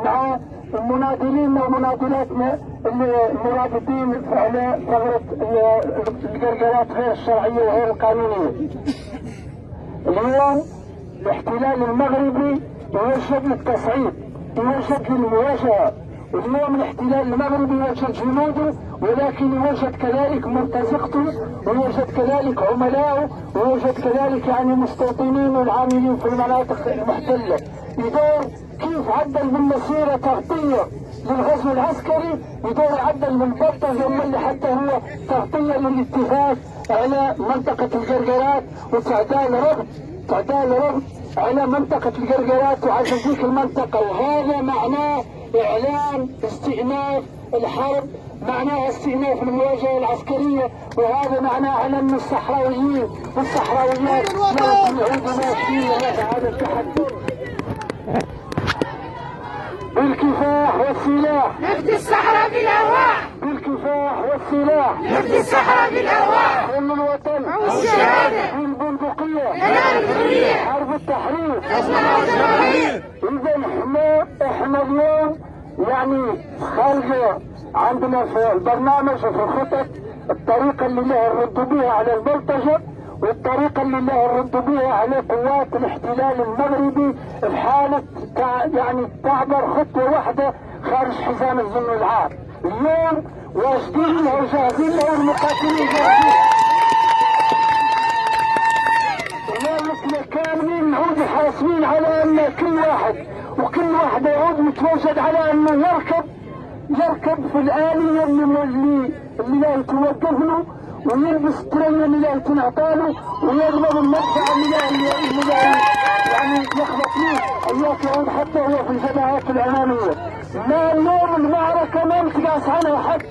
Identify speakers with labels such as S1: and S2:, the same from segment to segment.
S1: مع مناضلين ومناضلاتنا المرابطين على ثغرة القرقرات غير الشرعية وغير القانونية. اليوم الاحتلال المغربي يوجد للتصعيد، يوجد للمواجهة. اليوم الاحتلال المغربي يوجد جنوده، ولكن يوجد كذلك مرتزقته، ويوجد كذلك عملاؤه، ويوجد كذلك المستوطنين والعاملين في المناطق المحتلة. يدور كيف عدل من مسيرة تغطية للغزو العسكري، يدور عدل من بلطجة اللي حتى هو تغطية للاتفاق على منطقة القرقرات تعدال ربط على منطقة القرقرات وعلى ذيك المنطقة. وهذا معناه إعلان استئناف الحرب، معناه استئناف المواجهة العسكرية، وهذا معناه على أن الصحراويين والصحراويات لازم يعودوا ماشيين هذا التحدي بالكفاح والسلاح.
S2: نفدي الصحراء بالأرواح،
S1: بالكفاح والسلاح.
S2: نفدي الصحراء بالأرواح،
S1: حلم الوطن
S2: أو الشهادة،
S1: بالبندقية،
S2: إعلان الحرية،
S1: حرب التحرير،
S2: أسمع الجماهير.
S1: إذا احنا اليوم خارجة عندنا في البرنامج وفي الخطط الطريقة اللي لها الرد بها على البلطجة، والطريقة اللي لها الرد بها على قوات الاحتلال المغربي في حالة تعبر خطوة واحدة خارج حزام الظل والعار. اليوم واجدين له وجاهزين له والمقاتلين جاهزين. ولذلك كاملين نعود حاسبين على ان كل واحد وكل واحدة يعود متواجد على انه يركب في الآلية اللي لا يتوقف له، ويلبس الترية اللي لا يتنعطى له، ويضرب المدفع اللي لا يخبط فيه اياك يعود حتى هو في الجبهات الامامية. ما اليوم المعركة ما متقاس عنها حد.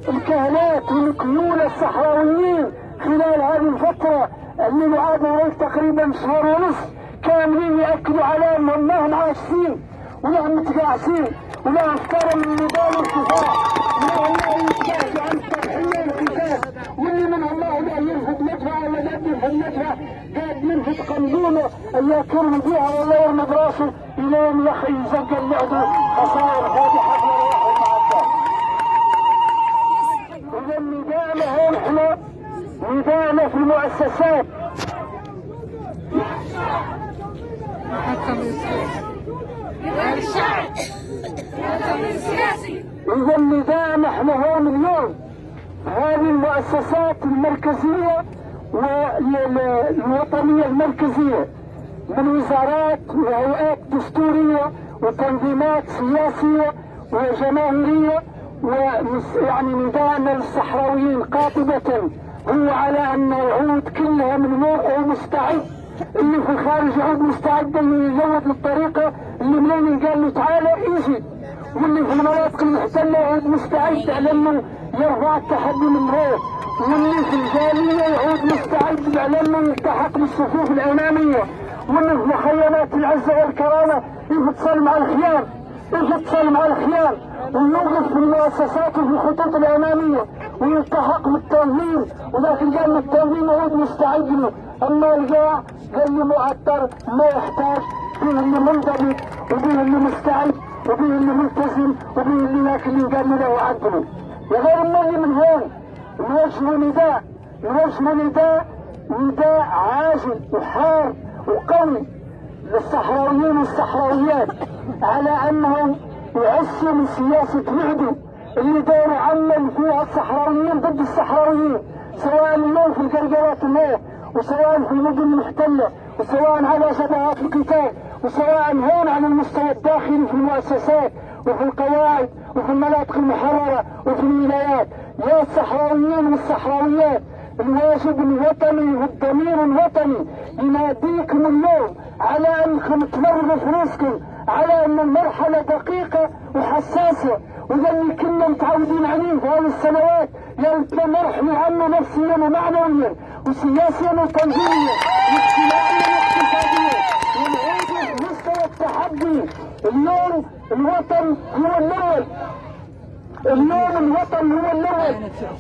S1: الكهلات والكيول الصحراويين خلال هذه الفترة اللي معادها تقريبا شهر ونصف كاملين يأكدوا على انهم ما هم عايشين ولا هم متقاعسين ولا افكار من النضال والكفاح، ولا هم يتقاعسوا عن التضحية والكفاح، واللي من الله لا يرفض مدفع ولا لا يرفض مدفع قاعد ينفض قنبله اياك يرمي بيها ولا يرمي براسه الين يزق اللعبة خسائر فادحة وارواح المعدة. اذا ندانا هون احنا ندانا في المؤسسات إذا النداء نحن هون اليوم هذه المؤسسات المركزية والوطنية المركزية من وزارات وهيئات دستورية وتنظيمات سياسية وجماهيرية، نداءنا للصحراويين قاطبة هو على أن يعود كلها من موقعه مستعد. اللي في الخارج يعود مستعد يزود للطريقة اللي منين قال له تعالى يجي، واللي في المناطق المحتلة يعود مستعد على انه يرفع التحدي من غير، واللي في الجالية يعود مستعد على انه يلتحق بالصفوف الامامية، واللي في مخيمات العزة والكرامة يتصل مع الخيام ويوقف في المؤسسات وفي الخطوط الامامية ويلتحق بالتنظيم، ولكن قال التنظيم يعود مستعد له. اما القاع قال لي معطر ما يحتاج، فيه اللي منضبط وفيه اللي مستعد وفيه اللي ملتزم وفيه اللي لكن اللي قال له عدله. وغير اللي من هون نوجه نداء عاجل وحار وقوي للصحراويين والصحراويات على انهم يعسوا من سياسة العدو اللي دار عمل فيها الصحراويين ضد الصحراويين، سواء اليوم في القرقرات الماء، وسواء في المدن المحتلة، وسواء على جبهات القتال، وسواء هون على المستوى الداخلي في المؤسسات وفي القواعد وفي المناطق المحررة وفي الولايات. يا الصحراويين والصحراويات، الواجب الوطني والضمير الوطني يناديكم اليوم على انكم تمرروا فلوسكم، على ان المرحلة دقيقة وحساسة، وذا اللي كنا متعودين عليه في هذه السنوات يا مرحلة عنه نفسيا ومعنويا وسياسيا وتنظيميا واجتماعيا واقتصاديا، ونعيد مستوى التحدي. اليوم الوطن هو الأول،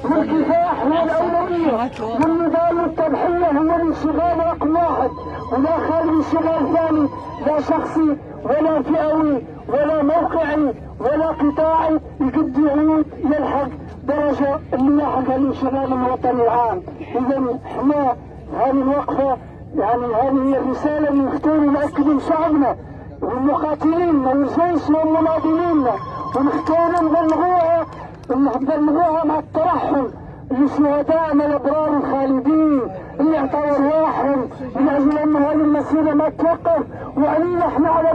S1: والكفاح هو الأولوية، والنضال والتضحية هو الانشغال رقم واحد، ولا خالي من شغل ثاني، لا شخصي ولا فئوي ولا موقعي ولا قطاعي يقد يعود يلحق درجة اللي يلحقها الانشغال الوطني العام. إذا احنا هذه الوقفة يعني هذه هي الرسالة اللي نختار نأكد من شعبنا والمقاتلين والجيش والمناضلين، ونختار نبلغوها مع الترحم لشهدائنا الابرار الخالدين اللي اعطوا ارواحهم من اجل ان هذه المسيره ما توقف، وعلينا احنا على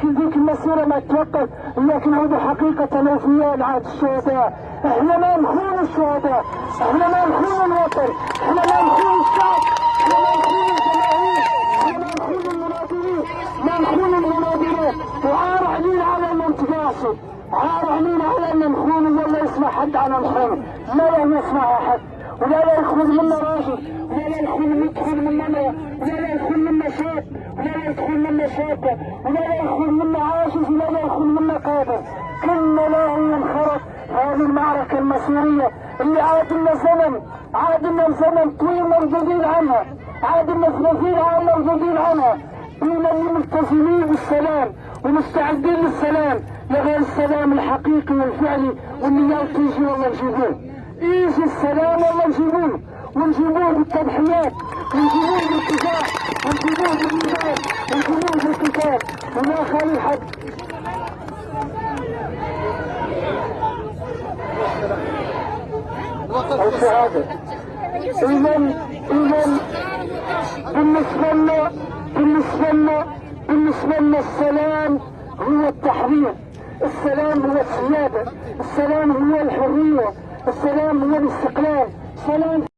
S1: ذيك المسيره ما توقف، لكن هذا حقيقه وفياء عهد الشهداء. احنا ما نخون الشهداء، احنا ما نخون الوطن، احنا ما نخون الشعب، احنا ما نخون الجماهير، احنا ما نخون المناضلين، ما نخون المناضلات. وعار علينا على ان نتقاسم، عار علينا على ان نخون ولا يسمع حد على نخون، ما لا يسمع احد، ولا لا يخون منا راجل، ولا لا يدخل منا، ولا لا يدخل منا شاب، ولا لا يدخل منا شابه، ولا لا يدخل منا عاجز، ولا لا يدخل منا قادر. كلنا لا ينخرط هذه المعركه المسيريه اللي عاد لنا زمن طويل مردودين عنها، عاد لنا 30 عام مردودين عنها. بينا اللي ملتزمين بالسلام ومستعدين للسلام، لغير السلام الحقيقي والفعلي واللي تيجي والله نجيبوه، يجي السلام والله نجيبوه، ونجيبوه بالتضحيات، ونجيبوه بالكفاح، ونجيبوه بالميزان، ونجيبوه بالقتال، وما خلي حد. الشهادة. إذا بالنسبة لنا السلام هو التحرير، السلام هو السيادة، السلام هو الحرية، السلام هو الاستقلال، سلام